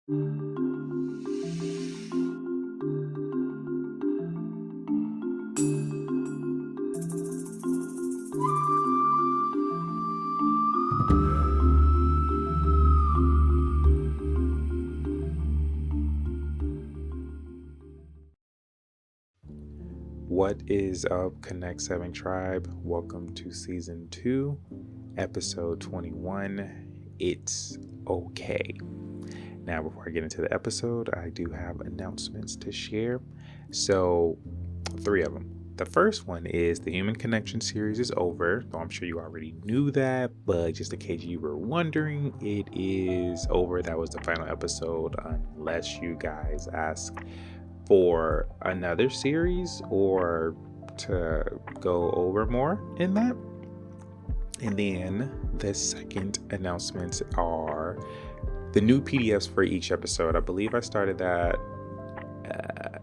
What is up, Konnekt7 Tribe? Welcome to Season 2, Episode 21. It's okay. Now, before I get into the episode, I do have announcements to share. So, 3 of them. The first one is the Human Connection series is over. Though I'm sure you already knew that, but just in case you were wondering, it is over. That was the final episode, unless you guys ask for another series or to go over more in that. And then the second announcements are the new PDFs for each episode. I believe I started that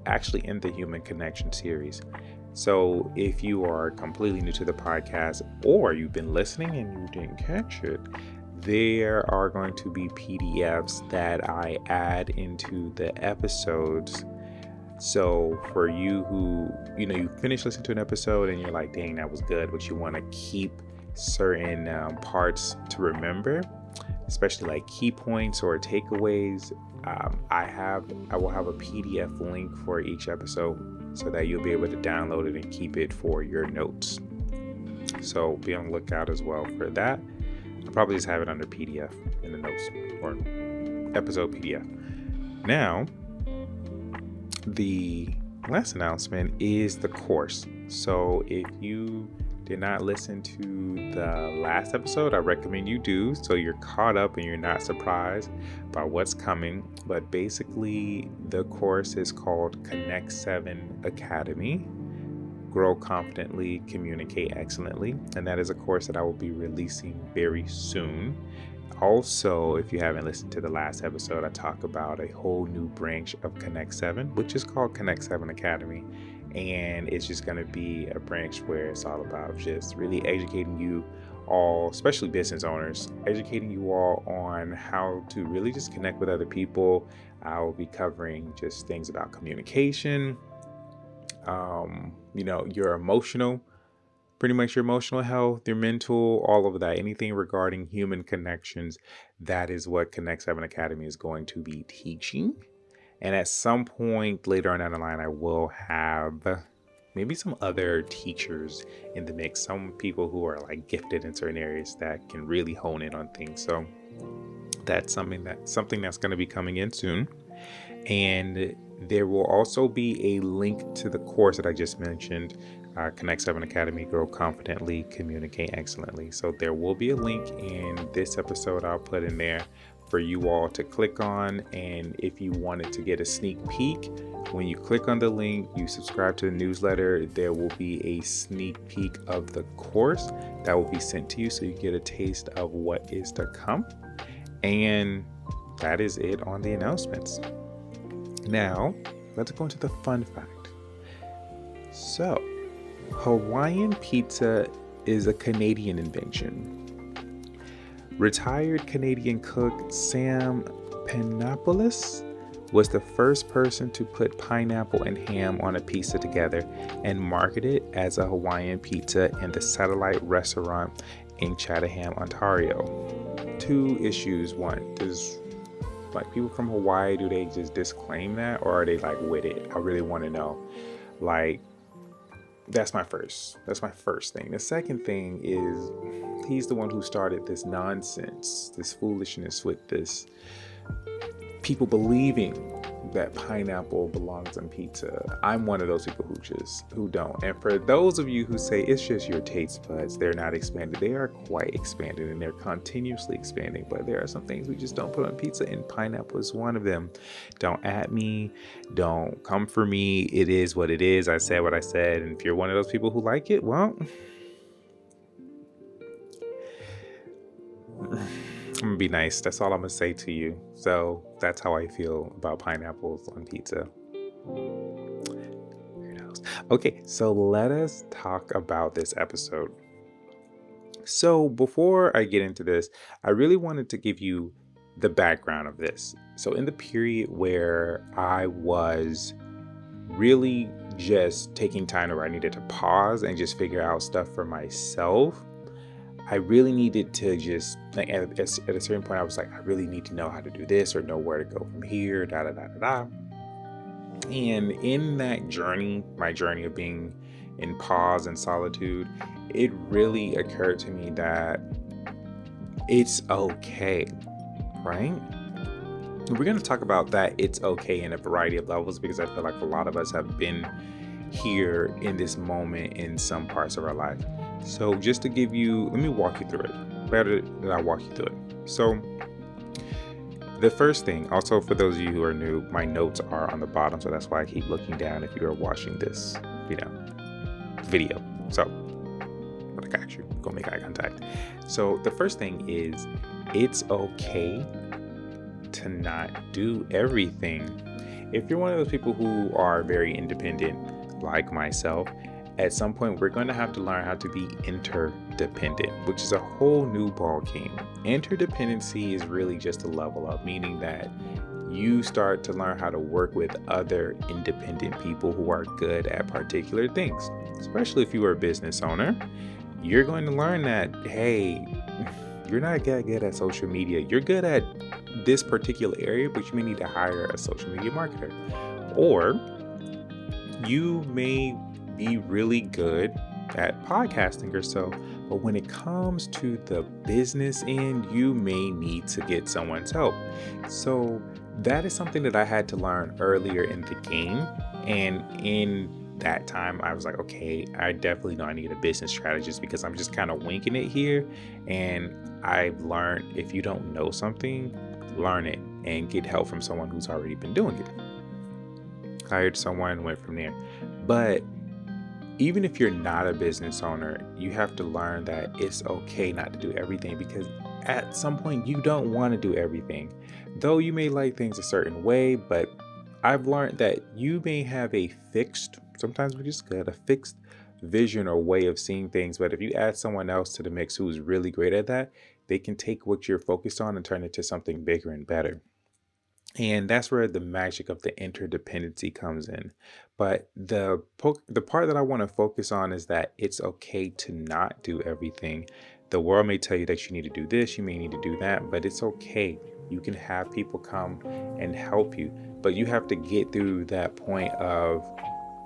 actually in the Human Connection series. So if you are completely new to the podcast or you've been listening and you didn't catch it, there are going to be PDFs that I add into the episodes. So for you who, you finish listening to an episode and you're like, dang, that was good, but you want to keep certain parts to remember, especially like key points or takeaways, I will have a PDF link for each episode so that you'll be able to download it and keep it for your notes. So be on the lookout as well for that. I'll probably just have it under PDF in the notes or episode PDF. Now, the last announcement is the course. So if you did not listen to the last episode, I recommend you do, so you're caught up and you're not surprised by what's coming. But basically, the course is called Konnekt7 Academy. Grow confidently, communicate excellently. And that is a course that I will be releasing very soon. Also, if you haven't listened to the last episode, I talk about a whole new branch of Konnekt7, which is called Konnekt7 Academy. And it's just going to be a branch where it's all about just really educating you all, especially business owners, educating you all on how to really just connect with other people. I will be covering just things about communication, your emotional health, your mental, all of that, anything regarding human connections. That is what Konnekt7 Academy is going to be teaching. And at some point later on down the line, I will have maybe some other teachers in the mix, some people who are like gifted in certain areas that can really hone in on things. So that's something that's going to be coming in soon. And there will also be a link to the course that I just mentioned, Konnekt7 Academy, Grow Confidently, Communicate Excellently. So there will be a link in this episode I'll put in there for you all to click on. And if you wanted to get a sneak peek, when you click on the link, you subscribe to the newsletter, there will be a sneak peek of the course that will be sent to you, so you get a taste of what is to come. And that is it on the announcements. Now, let's go into the fun fact. So, Hawaiian pizza is a Canadian invention. Retired Canadian cook Sam Panopoulos was the first person to put pineapple and ham on a pizza together and market it as a Hawaiian pizza in the Satellite restaurant in Chatham, Ontario. 2 issues. 1, does like people from Hawaii, do they just disclaim that, or are they like with it? I really want to know. Like, that's my first thing. The second thing is, he's the one who started this nonsense, this foolishness with this people believing that pineapple belongs on pizza. I'm one of those people who don't. And for those of you who say it's just your taste buds, they're not expanded. They are quite expanded, and they're continuously expanding. But there are some things we just don't put on pizza, and pineapple is one of them. Don't at me. Don't come for me. It is what it is. I said what I said. And if you're one of those people who like it, well, I'm gonna be nice. That's all I'm gonna say to you. So that's how I feel about pineapples on pizza. Weirdos. Okay, so let us talk about this episode. So before I get into this, I really wanted to give you the background of this. So in the period where I was really just taking time where I needed to pause and just figure out stuff for myself, I really needed to just like at a certain point, I was like, I really need to know how to do this or know where to go from here, da da da da da. And in that journey, my journey of being in pause and solitude, it really occurred to me that it's okay, right? We're going to talk about that it's okay in a variety of levels because I feel like a lot of us have been here in this moment in some parts of our life. So just to give you, let me walk you through it. Better that I walk you through it. So the first thing, also for those of you who are new, my notes are on the bottom, so that's why I keep looking down if you are watching this, video. So, but I got you. Go make eye contact. So the first thing is, it's okay to not do everything. If you're one of those people who are very independent, like myself, at some point we're going to have to learn how to be interdependent, which is a whole new ball game. Interdependency is really just a level up, meaning that you start to learn how to work with other independent people who are good at particular things. Especially if you are a business owner, you're going to learn that, hey, you're not good at social media. You're good at this particular area, but you may need to hire a social media marketer. Or you may be really good at podcasting or so, but when it comes to the business end, you may need to get someone's help. So that is something that I had to learn earlier in the game. And in that time, I was like, okay, I definitely know I need a business strategist because I'm just kind of winging it here. And I've learned if you don't know something, learn it and get help from someone who's already been doing it. Hired someone, went from there. But even if you're not a business owner, you have to learn that it's okay not to do everything because at some point you don't want to do everything. Though you may like things a certain way, but I've learned that you may have a fixed, sometimes which is good, a fixed vision or way of seeing things. But if you add someone else to the mix who's really great at that, they can take what you're focused on and turn it to something bigger and better. And that's where the magic of the interdependency comes in. But the part that I want to focus on is that it's okay to not do everything. The world may tell you that you need to do this, you may need to do that, but it's okay. You can have people come and help you, but you have to get through that point of,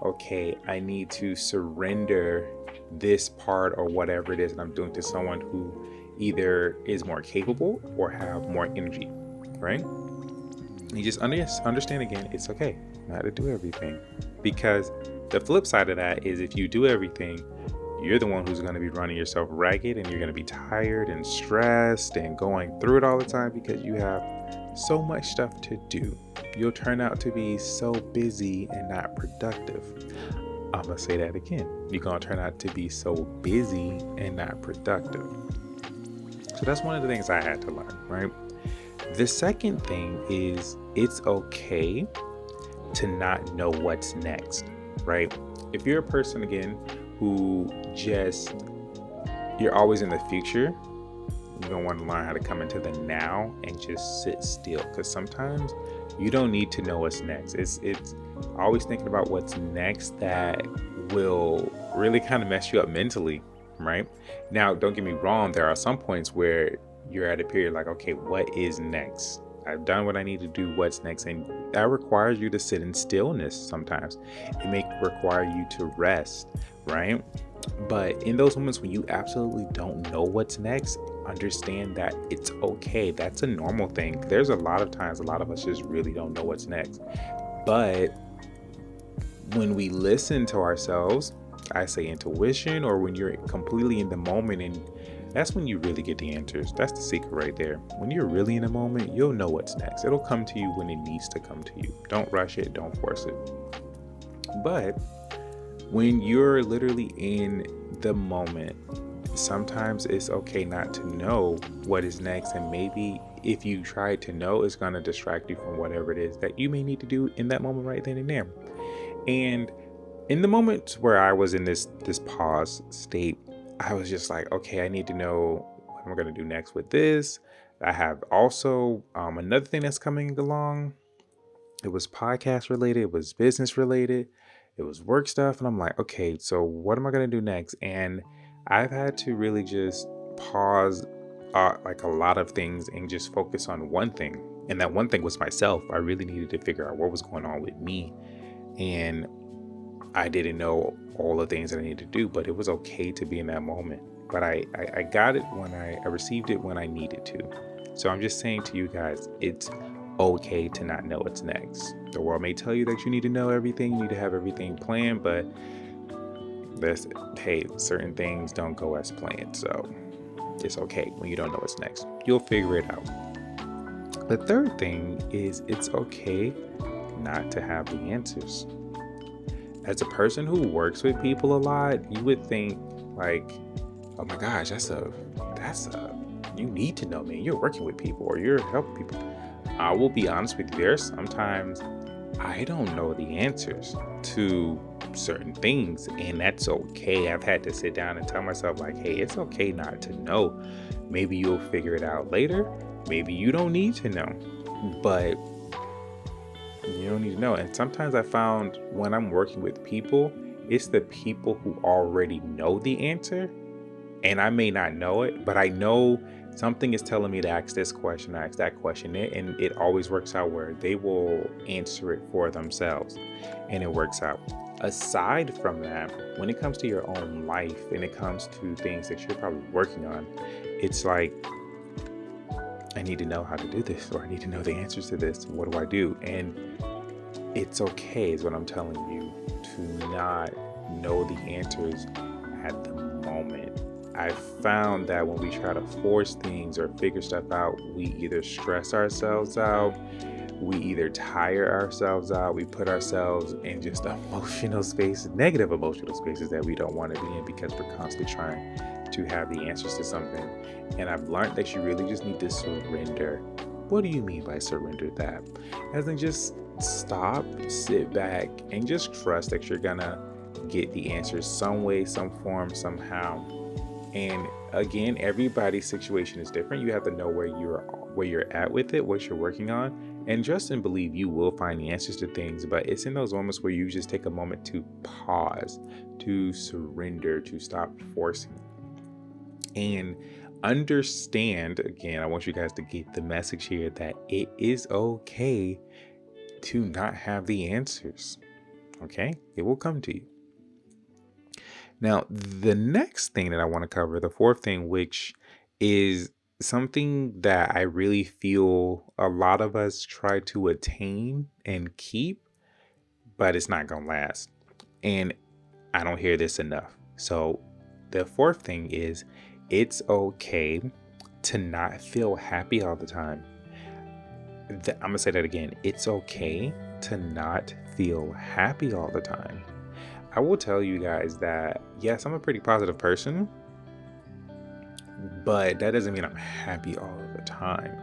okay, I need to surrender this part or whatever it is that I'm doing to someone who either is more capable or have more energy, right? You just understand again, it's okay not to do everything. Because the flip side of that is if you do everything, you're the one who's going to be running yourself ragged and you're going to be tired and stressed and going through it all the time because you have so much stuff to do. You'll turn out to be so busy and not productive. I'm going to say that again. You're going to turn out to be so busy and not productive. So that's one of the things I had to learn, right? The second thing is it's okay to not know what's next, right? If you're a person, again, who you're always in the future, you're going to want to learn how to come into the now and just sit still, because sometimes you don't need to know what's next. It's always thinking about what's next that will really kind of mess you up mentally, right? Now, don't get me wrong. There are some points where you're at a period like, okay, what is next? I've done what I need to do. What's next? And that requires you to sit in stillness sometimes. It may require you to rest, right? But in those moments when you absolutely don't know what's next, understand that it's okay. That's a normal thing. There's a lot of times, a lot of us just really don't know what's next. But when we listen to ourselves, I say intuition, or when you're completely in the moment, and that's when you really get the answers. That's the secret right there. When you're really in the moment, you'll know what's next. It'll come to you when it needs to come to you. Don't rush it. Don't force it. But when you're literally in the moment, sometimes it's okay not to know what is next. And maybe if you try to know, it's going to distract you from whatever it is that you may need to do in that moment right then and there. And in the moments where I was in this pause state, I was just like, okay, I need to know what I'm going to do next with this. I have also another thing that's coming along. It was podcast related, it was business related, it was work stuff. And I'm like, okay, so what am I going to do next? And I've had to really just pause like a lot of things and just focus on one thing. And that one thing was myself. I really needed to figure out what was going on with me. And I didn't know all the things that I needed to do, but it was okay to be in that moment. But I got it when I received it when I needed to. So I'm just saying to you guys, it's okay to not know what's next. The world may tell you that you need to know everything, you need to have everything planned, but hey, certain things don't go as planned. So it's okay when you don't know what's next. You'll figure it out. The third thing is it's okay not to have the answers. As a person who works with people a lot, you would think like, oh my gosh, that's a, you need to know, man. You're working with people or you're helping people. I will be honest with you, there's sometimes I don't know the answers to certain things, and that's okay. I've had to sit down and tell myself like, hey, it's okay not to know. Maybe you'll figure it out later. Maybe you don't need to know, but you don't need to know. And sometimes I found when I'm working with people, it's the people who already know the answer, and I may not know it, but I know something is telling me to ask this question, ask that question, and it always works out where they will answer it for themselves, and it works out. Aside from that, when it comes to your own life and it comes to things that you're probably working on, it's like, I need to know how to do this, or I need to know the answers to this. What do I do? And it's okay, is what I'm telling you, to not know the answers at the moment. I found that when we try to force things or figure stuff out, we either stress ourselves out, we either tire ourselves out, we put ourselves in just emotional spaces, negative emotional spaces that we don't want to be in because we're constantly trying to have the answers to something. And I've learned that you really just need to surrender. What do you mean by surrender that? As in just stop, sit back, and just trust that you're gonna get the answers some way, some form, somehow. And again, everybody's situation is different. You have to know where you're at with it, what you're working on, and trust and believe you will find the answers to things. But it's in those moments where you just take a moment to pause, to surrender, to stop forcing, and understand. Again, I want you guys to get the message here that it is okay to not have the answers. Okay, it will come to you. Now, the next thing that I want to cover, the fourth thing, which is something that I really feel a lot of us try to attain and keep, but it's not going to last. And I don't hear this enough. So the fourth thing is it's okay to not feel happy all the time. I'm going to say that again. It's okay to not feel happy all the time. I will tell you guys that, yes, I'm a pretty positive person, but that doesn't mean I'm happy all of the time.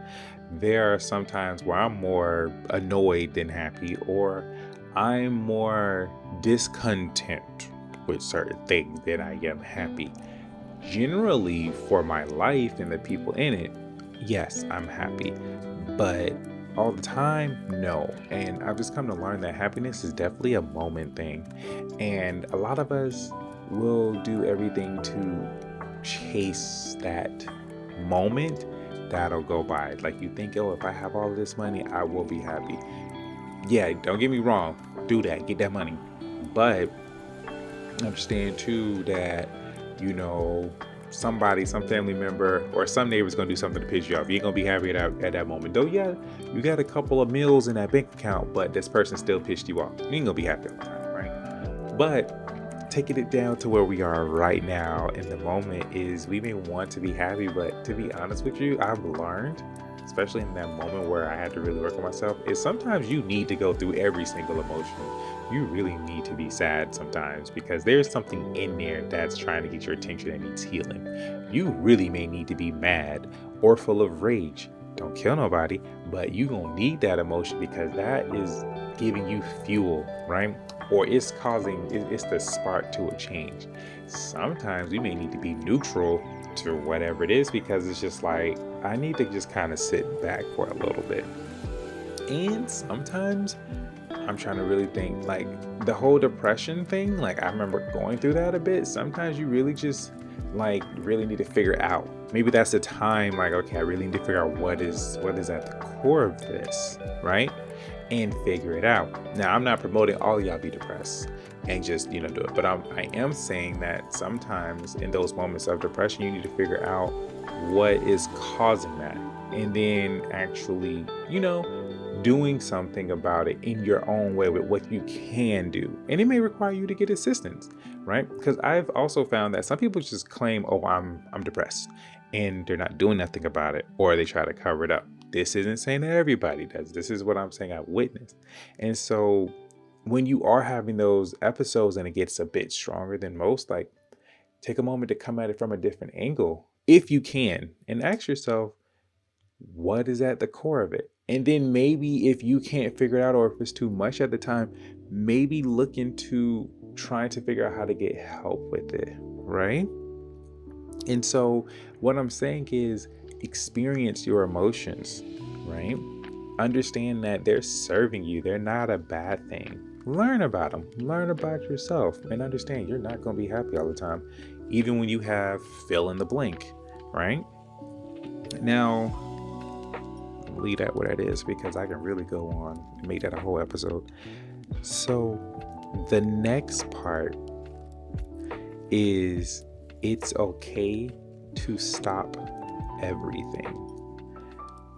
There are some times where I'm more annoyed than happy, or I'm more discontent with certain things than I am happy. Generally, for my life and the people in it, yes, I'm happy, but all the time, no. And I've just come to learn that happiness is definitely a moment thing. And a lot of us will do everything to chase that moment that'll go by. Like you think, oh, if I have all of this money, I will be happy. Yeah, don't get me wrong. Do that. Get that money. But understand too that, some family member or some neighbor's gonna do something to piss you off. You ain't gonna be happy at that moment. Though, yeah, you got a couple of meals in that bank account, but this person still pissed you off. You ain't gonna be happy all the time, right? But taking it down to where we are right now in the moment is we may want to be happy, but to be honest with you, I've learned, especially in that moment where I had to really work on myself, is sometimes you need to go through every single emotion. You really need to be sad sometimes because there's something in there that's trying to get your attention and needs healing. You really may need to be mad or full of rage. Don't kill nobody, but you gonna need that emotion because that is giving you fuel, right? Or it's the spark to a change. Sometimes we may need to be neutral to whatever it is because it's just like, I need to just kind of sit back for a little bit. And sometimes I'm trying to really think, like the whole depression thing, like I remember going through that a bit. Sometimes you really just like really need to figure out. Maybe that's the time, like, okay, I really need to figure out what is at the core of this, right? And figure it out. Now, I'm not promoting all y'all be depressed and just, do it. But I am saying that sometimes in those moments of depression, you need to figure out what is causing that. And then actually, doing something about it in your own way with what you can do. And it may require you to get assistance, right? Because I've also found that some people just claim, oh, I'm depressed, and they're not doing nothing about it, or they try to cover it up. This isn't saying that everybody does. This is what I'm saying I witnessed. And so when you are having those episodes and it gets a bit stronger than most, like take a moment to come at it from a different angle if you can, and ask yourself, what is at the core of it? And then maybe if you can't figure it out, or if it's too much at the time, maybe look into trying to figure out how to get help with it, right? And so what I'm saying is experience your emotions, right? Understand that they're serving you. They're not a bad thing. Learn about them. Learn about yourself and understand you're not going to be happy all the time, even when you have fill in the blank, right? Now, leave that where that is because I can really go on and make that a whole episode. So the next part is it's okay to stop everything.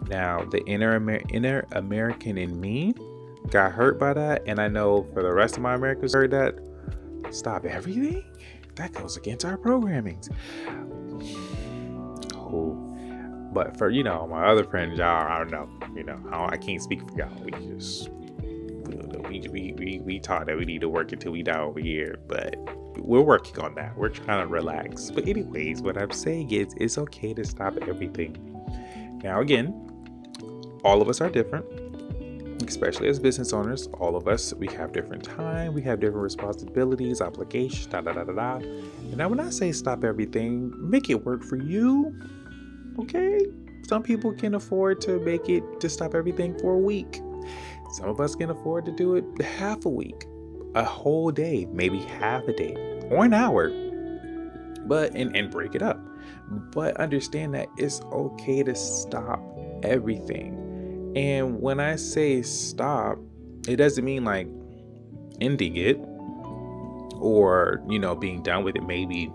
Now, the inner American in me got hurt by that, and I know for the rest of my Americans heard that. Stop everything? That goes against our programmings. Oh, but for my other friends, y'all, I don't know. I can't speak for y'all. We taught that we need to work until we die over here, but we're working on that. We're trying to relax. But anyways, what I'm saying is it's okay to stop everything. Now, again, all of us are different, especially as business owners. All of us, we have different time, we have different responsibilities, obligations, And now when I say stop everything, make it work for you, okay? Some people can afford to stop everything for a week. Some of us can afford to do it half a week, a whole day, maybe half a day, or an hour, but and break it up. But understand that it's okay to stop everything. And when I say stop, it doesn't mean like ending it or being done with it. Maybe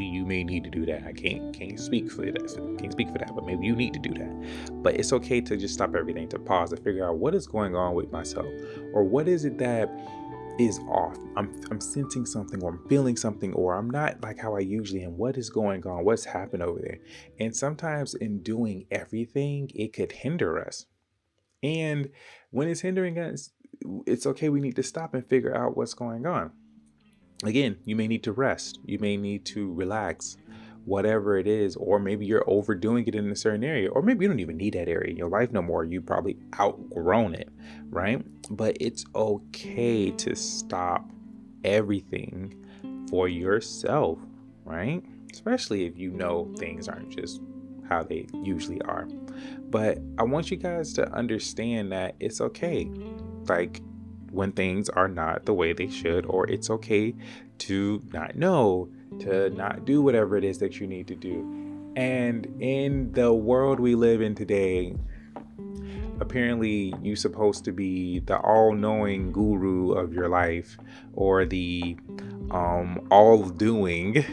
you may need to do that. I can't speak for that, but maybe you need to do that. But it's okay to just stop everything, to pause and figure out what is going on with myself, or what is it that is off. I'm sensing something, or I'm feeling something, or I'm not like how I usually am. What is going on? What's happened over there? And sometimes in doing everything, it could hinder us. And when it's hindering us, it's okay. We need to stop and figure out what's going on. Again, you may need to rest. You may need to relax, whatever it is. Or maybe you're overdoing it in a certain area. Or maybe you don't even need that area in your life no more. You probably outgrown it, right? But it's okay to stop everything for yourself, right? Especially if things aren't just how they usually are. But I want you guys to understand that it's okay. Like when things are not the way they should, or it's okay to not know, to not do whatever it is that you need to do. And in the world we live in today, apparently you're supposed to be the all-knowing guru of your life, or the all-doing,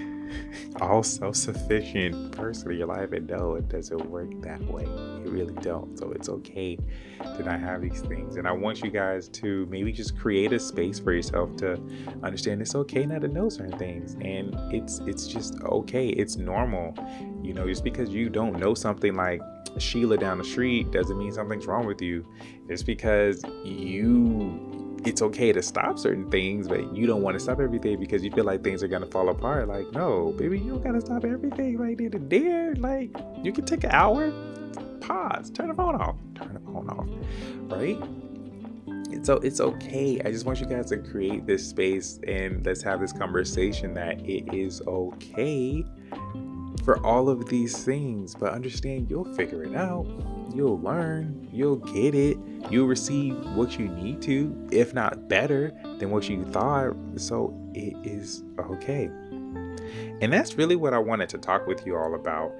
all self-sufficient person in your life. And no, it doesn't work that way. It really don't. So it's okay to not have these things. And I want you guys to maybe just create a space for yourself to understand it's okay not to know certain things. And it's just okay. It's normal. Just because you don't know something like Sheila down the street doesn't mean something's wrong with you. It's because it's okay to stop certain things, but you don't want to stop everything because you feel like things are going to fall apart. Like, no, baby, you don't got to stop everything right then and there. Like, you can take an hour, pause, turn the phone off, right? And so it's okay. I just want you guys to create this space and let's have this conversation that it is okay for all of these things, but understand you'll figure it out. You'll learn, you'll get it, you'll receive what you need to, if not better than what you thought. So it is okay. And that's really what I wanted to talk with you all about.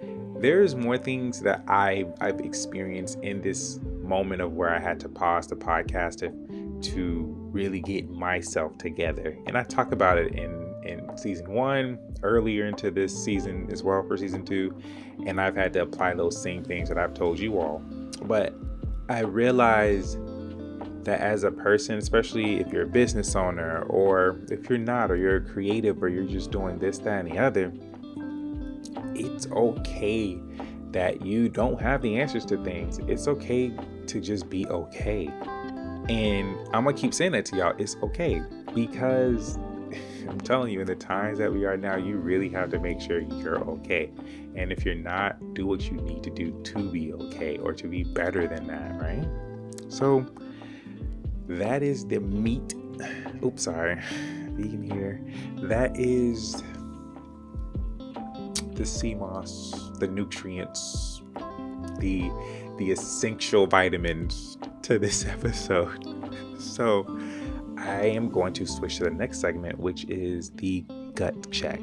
There's more things that I've experienced in this moment of where I had to pause the podcast to really get myself together. And I talk about it in season 1, earlier into this season as well for season 2. And I've had to apply those same things that I've told you all. But I realized that as a person, especially if you're a business owner, or if you're not, or you're a creative, or you're just doing this, that, and the other, it's okay that you don't have the answers to things. It's okay to just be okay. And I'm gonna keep saying that to y'all. It's okay, because I'm telling you, in the times that we are now, you really have to make sure you're okay. And if you're not, do what you need to do to be okay, or to be better than that, right? So that is the meat. Oops, sorry. Vegan here. That is the CMOS, the nutrients, the essential vitamins to this episode. So I am going to switch to the next segment, which is the gut check.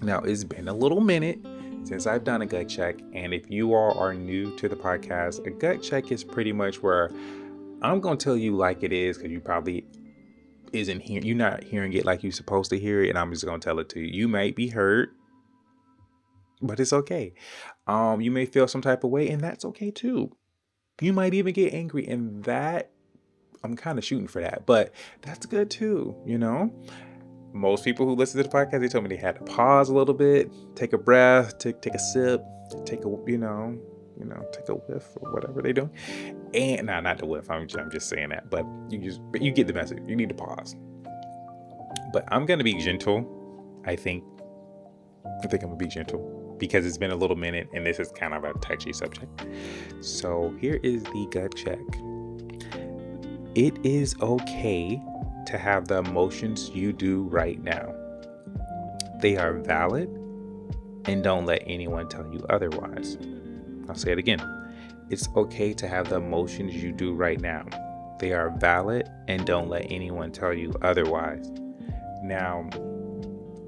Now, it's been a little minute since I've done a gut check. And if you all are new to the podcast, a gut check is pretty much where I'm going to tell you like it is, because you probably you're not hearing it like you're supposed to hear it. And I'm just going to tell it to you. You might be hurt, but it's okay. You may feel some type of way, and that's okay too. You might even get angry, and that I'm kind of shooting for that, but that's good too. Most people who listen to the podcast, they told me they had to pause a little bit, take a breath, take a sip, take a take a whiff or whatever they do. And not the whiff. I'm just saying that, but you get the message. You need to pause. But I'm gonna be gentle. I think I'm gonna be gentle because it's been a little minute, and this is kind of a touchy subject. So here is the gut check. It is okay to have the emotions you do right now. They are valid, and don't let anyone tell you otherwise. I'll say it again. It's okay to have the emotions you do right now. They are valid, and don't let anyone tell you otherwise. Now,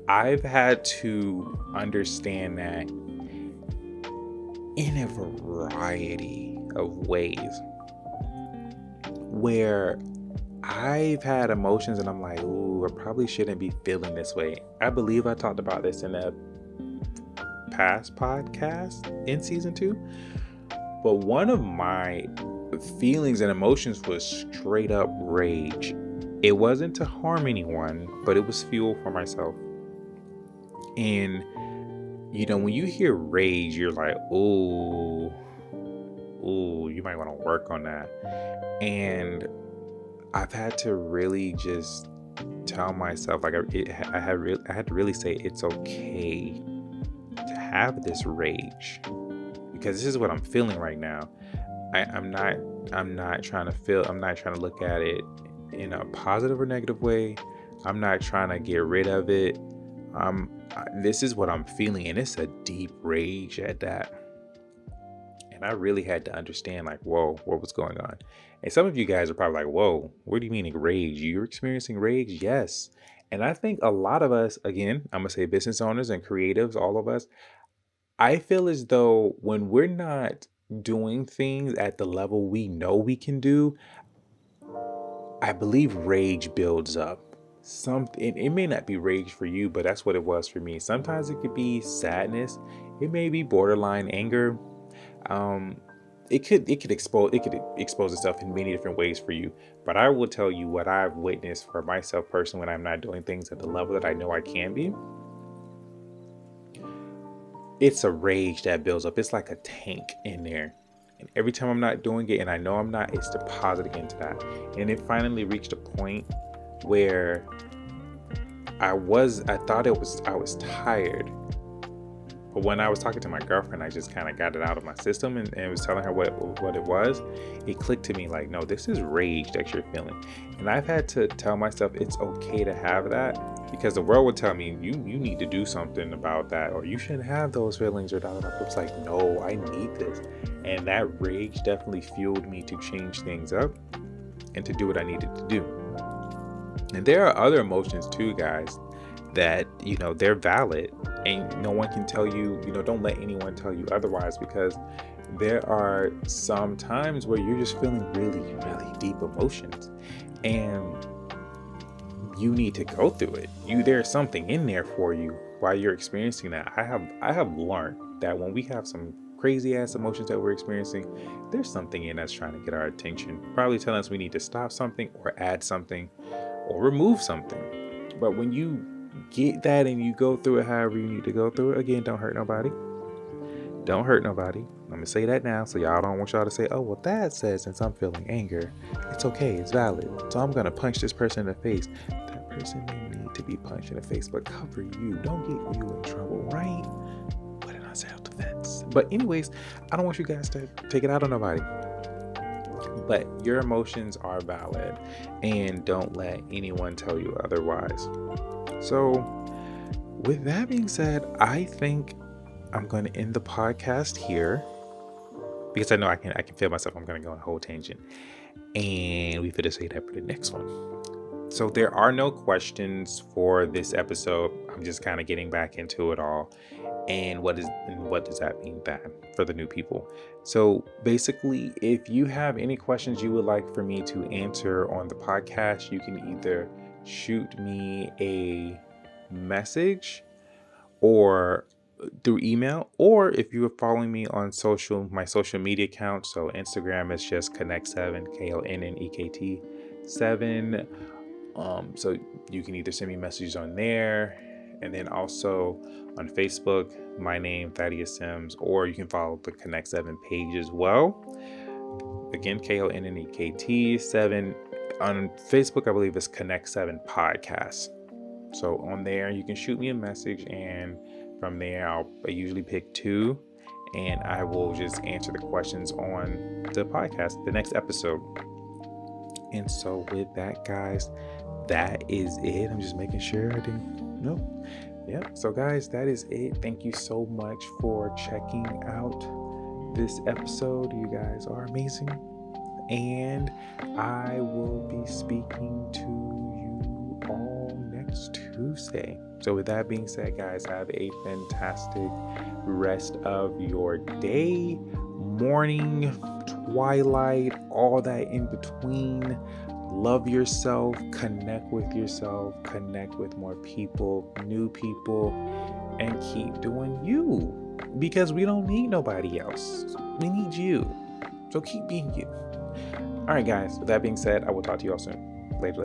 I've had to understand that in a variety of ways, where I've had emotions and I'm like, ooh, I probably shouldn't be feeling this way. I believe I talked about this in a past podcast in season 2. But one of my feelings and emotions was straight up rage. It wasn't to harm anyone, but it was fuel for myself. And, when you hear rage, you're like, ooh, you might want to work on that. And I've had to really just tell myself, like, I had to really say it's okay to have this rage, because this is what I'm feeling right now. I'm not trying to look at it in a positive or negative way. I'm not trying to get rid of it. This is what I'm feeling, and it's a deep rage at that. And I really had to understand, like, whoa, what was going on? And some of you guys are probably like, whoa, what do you mean rage? You're experiencing rage? Yes. And I think a lot of us, again, I'm going to say business owners and creatives, all of us, I feel as though when we're not doing things at the level we know we can do, I believe rage builds up. It may not be rage for you, but that's what it was for me. Sometimes it could be sadness. It may be borderline anger. It could expose itself in many different ways for you. But I will tell you what I've witnessed for myself personally when I'm not doing things at the level that I know I can be. It's a rage that builds up. It's like a tank in there. And every time I'm not doing it, and I know I'm not, it's depositing into that. And it finally reached a point where I was tired. But when I was talking to my girlfriend, I just kind of got it out of my system and was telling her what it was. It clicked to me like, no, this is rage that you're feeling. And I've had to tell myself it's okay to have that, because the world would tell me you need to do something about that, or you shouldn't have those feelings, or da da da. It was like, no, I need this. And that rage definitely fueled me to change things up and to do what I needed to do. And there are other emotions too, guys, that, they're valid, and no one can tell you, don't let anyone tell you otherwise, because there are some times where you're just feeling really, really deep emotions, and you need to go through it. There's something in there for you while you're experiencing that. I have learned that when we have some crazy ass emotions that we're experiencing, there's something in us trying to get our attention, probably telling us we need to stop something or add something or remove something. But when you get that and you go through it however you need to go through it, again, don't hurt nobody. Don't hurt nobody. I'm gonna say that now, so y'all don't want y'all to say, oh, well, that says since I'm feeling anger, it's okay, it's valid, so I'm gonna punch this person in the face. That person may need to be punched in the face, but cover you. Don't get you in trouble, right? Put it on self-defense. But anyways, I don't want you guys to take it out on nobody. But your emotions are valid, and don't let anyone tell you otherwise. So with that being said, I think I'm going to end the podcast here, because I know I can feel myself. I'm going to go on a whole tangent, and we finna say that for the next one. So there are no questions for this episode. I'm just kind of getting back into it all. And what does that mean that for the new people? So basically, if you have any questions you would like for me to answer on the podcast, you can either shoot me a message or through email, or if you are following me on my social media accounts, so Instagram is just Konnekt7, Konnekt 7. So you can either send me messages on there, and then also on Facebook, my name, Thaddeus Sims, or you can follow the Konnekt7 page as well. Again, Konnekt 7. On Facebook, I believe it's Konnekt7 Podcast. So on there, you can shoot me a message, and from there, I usually pick 2, and I will just answer the questions on the podcast, the next episode. And so with that, guys, that is it. I'm just making sure I didn't know. Yeah. So guys, that is it. Thank you so much for checking out this episode. You guys are amazing. And I will be speaking to you all next Tuesday. So with that being said, guys, have a fantastic rest of your day, morning, twilight, all that in between. Love yourself, connect with yourself, connect with more people, new people, and keep doing you, because we don't need nobody else. We need you. So keep being you. All right, guys, with that being said, I will talk to you all soon. Later.